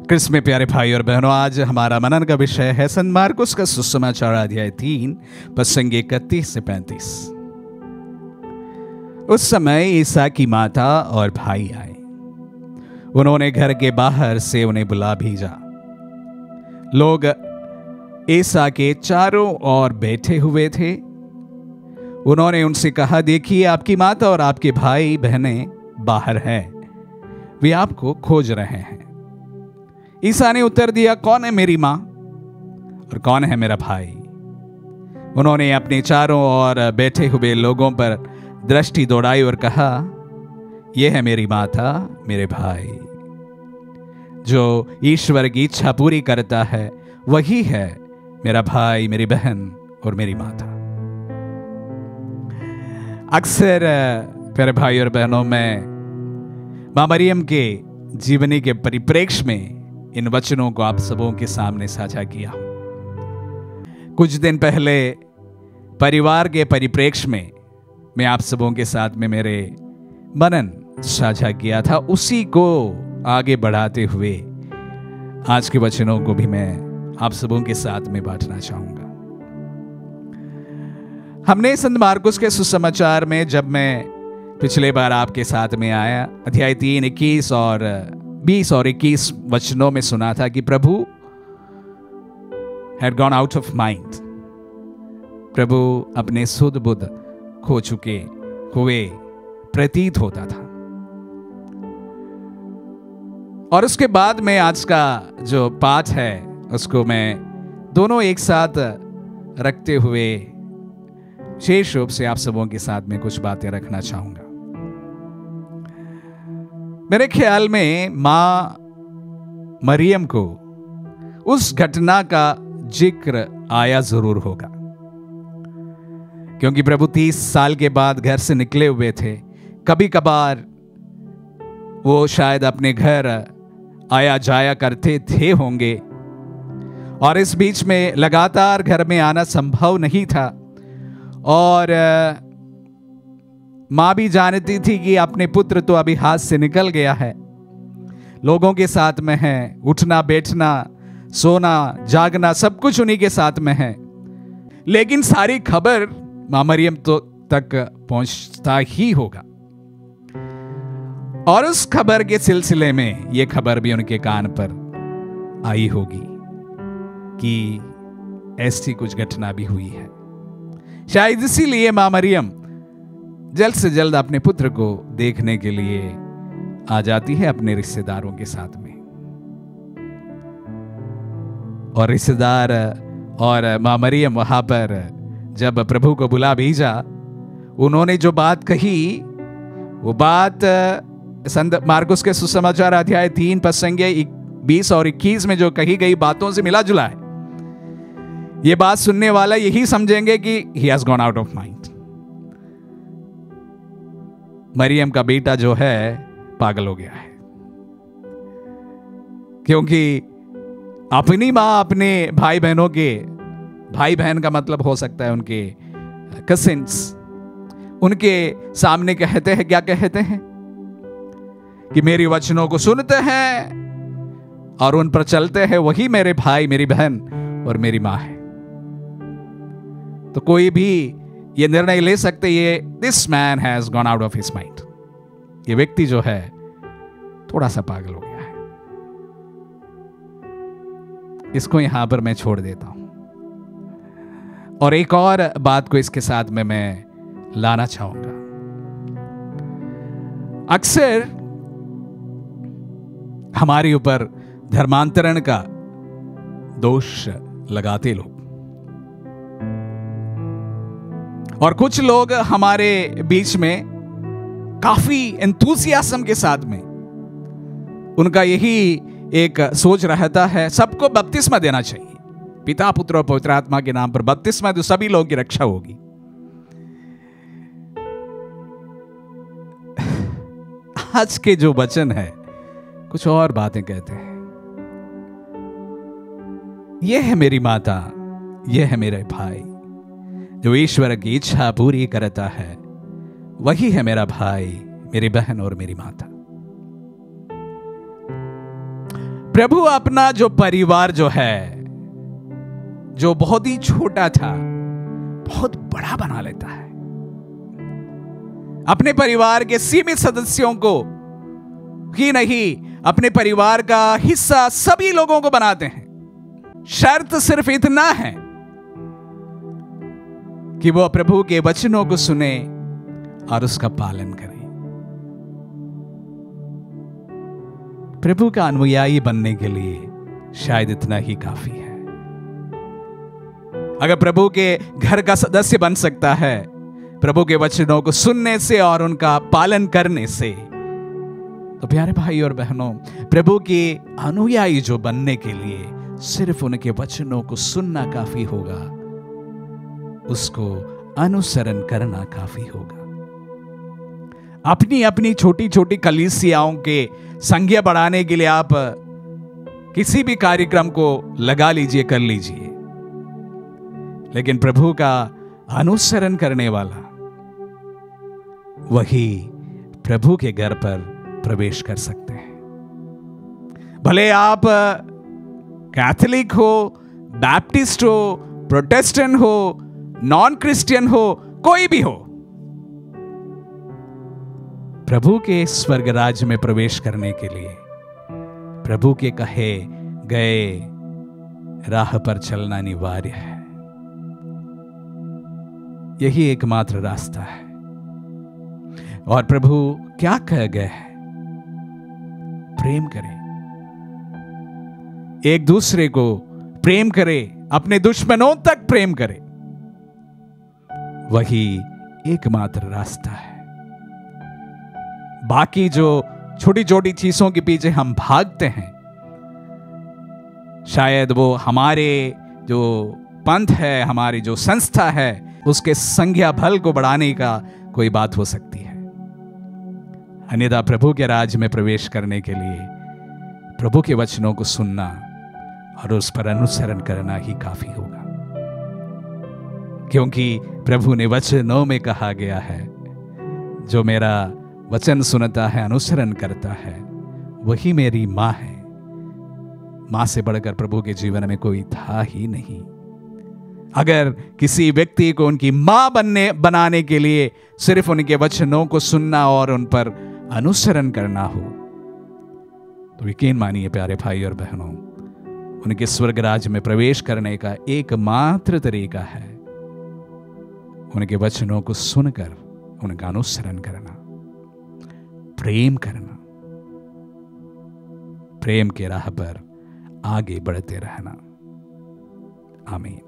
क्रिस्त में प्यारे भाई और बहनों, आज हमारा मनन का विषय है संत मार्कुस का सुसमाचार अध्याय 3 प्रसंग 31 से 35। उस समय ईसा की माता और भाई आए। उन्होंने घर के बाहर से उन्हें बुला भेजा। लोग ईसा के चारों ओर बैठे हुए थे। उन्होंने उनसे कहा, देखिए आपकी माता और आपके भाई बहनें बाहर हैं, वे आपको खोज रहे हैं। ईसा ने उत्तर दिया, कौन है मेरी माँ और कौन है मेरा भाई? उन्होंने अपने चारों ओर बैठे हुए लोगों पर दृष्टि दौड़ाई और कहा, यह है मेरी माता, मेरे भाई। जो ईश्वर की इच्छा पूरी करता है वही है मेरा भाई, मेरी बहन और मेरी माता। अक्सर प्यारे भाई और बहनों, मैं मां मरियम के जीवनी के परिप्रेक्ष्य में इन वचनों को आप सबों के सामने साझा किया हूं। कुछ दिन पहले परिवार के परिप्रेक्ष्य में मैं आप सबों के साथ में मेरे मनन साझा किया था। उसी को आगे बढ़ाते हुए आज के वचनों को भी मैं आप सबों के साथ में बांटना चाहूंगा। हमने संत मार्कुस के सुसमाचार में, जब मैं पिछले बार आपके साथ में आया, अध्याय 3, 21 और 20 और 21 वचनों में सुना था कि प्रभु had gone out of mind। प्रभु अपने सुध बुध खो चुके हुए प्रतीत होता था। और उसके बाद में आज का जो पाठ है उसको मैं दोनों एक साथ रखते हुए विशेष रूप से आप सबों के साथ में कुछ बातें रखना चाहूंगा। मेरे ख्याल में मां मरियम को उस घटना का जिक्र आया जरूर होगा, क्योंकि प्रभु 30 साल के बाद घर से निकले हुए थे। कभी कभार वो शायद अपने घर आया जाया करते थे होंगे, और इस बीच में लगातार घर में आना संभव नहीं था। और मां भी जानती थी कि अपने पुत्र तो अभी हाथ से निकल गया है, लोगों के साथ में है, उठना बैठना सोना जागना सब कुछ उन्हीं के साथ में है। लेकिन सारी खबर मां मरियम तो तक पहुंचता ही होगा, और उस खबर के सिलसिले में यह खबर भी उनके कान पर आई होगी कि ऐसी कुछ घटना भी हुई है। शायद इसीलिए मां मरियम जल्द से जल्द अपने पुत्र को देखने के लिए आ जाती है अपने रिश्तेदारों के साथ में। और रिश्तेदार और मां मरियम वहां पर जब प्रभु को बुला भेजा, उन्होंने जो बात कही वो बात संत मार्कुस के सुसमाचार अध्याय 3 प्रसंग 20 और 21 में जो कही गई बातों से मिला जुला है। ये बात सुनने वाला यही समझेंगे कि he has gone out of mind। Maryam का बेटा जो है पागल हो गया है, क्योंकि अपनी मां अपने भाई बहनों के, भाई बहन का मतलब हो सकता है उनके कजिन्स, उनके सामने कहते हैं, क्या कहते हैं कि मेरी वचनों को सुनते हैं और उन पर चलते हैं, वही मेरे भाई, मेरी बहन और मेरी मां है। तो कोई भी ये निर्णय ले सकते, ये this man has gone out of his mind, ये व्यक्ति जो है थोड़ा सा पागल हो गया है। इसको यहां पर मैं छोड़ देता हूं, और एक और बात को इसके साथ में मैं लाना चाहूंगा। अक्सर हमारे ऊपर धर्मांतरण का दोष लगाते लोग, और कुछ लोग हमारे बीच में काफी एंथुसियाज्म के साथ में उनका यही एक सोच रहता है, सबको बपतिस्मा देना चाहिए, पिता पुत्र और पवित्र आत्मा के नाम पर बपतिस्मा, तो सभी लोगों की रक्षा होगी। आज के जो वचन है कुछ और बातें कहते हैं। यह है मेरी माता, यह है मेरे भाई। जो ईश्वर की इच्छा पूरी करता है वही है मेरा भाई, मेरी बहन और मेरी माता। प्रभु अपना जो परिवार जो है, जो बहुत ही छोटा था, बहुत बड़ा बना लेता है। अपने परिवार के सीमित सदस्यों को ही नहीं, अपने परिवार का हिस्सा सभी लोगों को बनाते हैं। शर्त सिर्फ इतना है कि वो प्रभु के वचनों को सुने और उसका पालन करें। प्रभु का अनुयायी बनने के लिए शायद इतना ही काफी है। अगर प्रभु के घर का सदस्य बन सकता है प्रभु के वचनों को सुनने से और उनका पालन करने से, तो प्यारे भाई और बहनों, प्रभु के अनुयायी जो बनने के लिए सिर्फ उनके वचनों को सुनना काफी होगा, उसको अनुसरण करना काफी होगा। अपनी अपनी छोटी छोटी कलीसियाओं के संख्या बढ़ाने के लिए आप किसी भी कार्यक्रम को लगा लीजिए, कर लीजिए, लेकिन प्रभु का अनुसरण करने वाला वही प्रभु के घर पर प्रवेश कर सकते हैं। भले आप कैथोलिक हो, बैप्टिस्ट हो, प्रोटेस्टेंट हो, नॉन क्रिश्चियन हो, कोई भी हो, प्रभु के स्वर्ग राज्य में प्रवेश करने के लिए प्रभु के कहे गए राह पर चलना अनिवार्य है। यही एकमात्र रास्ता है। और प्रभु क्या कह गए हैं? प्रेम करें, एक दूसरे को प्रेम करें, अपने दुश्मनों तक प्रेम करें। वही एकमात्र रास्ता है। बाकी जो छोटी छोटी चीजों के पीछे हम भागते हैं, शायद वो हमारे जो पंथ है, हमारी जो संस्था है, उसके संख्या बल को बढ़ाने का कोई बात हो सकती है। अन्यथा प्रभु के राज्य में प्रवेश करने के लिए प्रभु के वचनों को सुनना और उस पर अनुसरण करना ही काफी होगा, क्योंकि प्रभु ने वचनों में कहा गया है, जो मेरा वचन सुनता है, अनुसरण करता है, वही मेरी मां है। मां से बढ़कर प्रभु के जीवन में कोई था ही नहीं। अगर किसी व्यक्ति को उनकी मां बनाने के लिए सिर्फ उनके वचनों को सुनना और उन पर अनुसरण करना हो, तो यकीन मानिए प्यारे भाई और बहनों, उनके स्वर्ग राज्य में प्रवेश करने का एकमात्र तरीका है उनके वचनों को सुनकर उनका अनुसरण करना, प्रेम करना, प्रेम के राह पर आगे बढ़ते रहना। आमीन।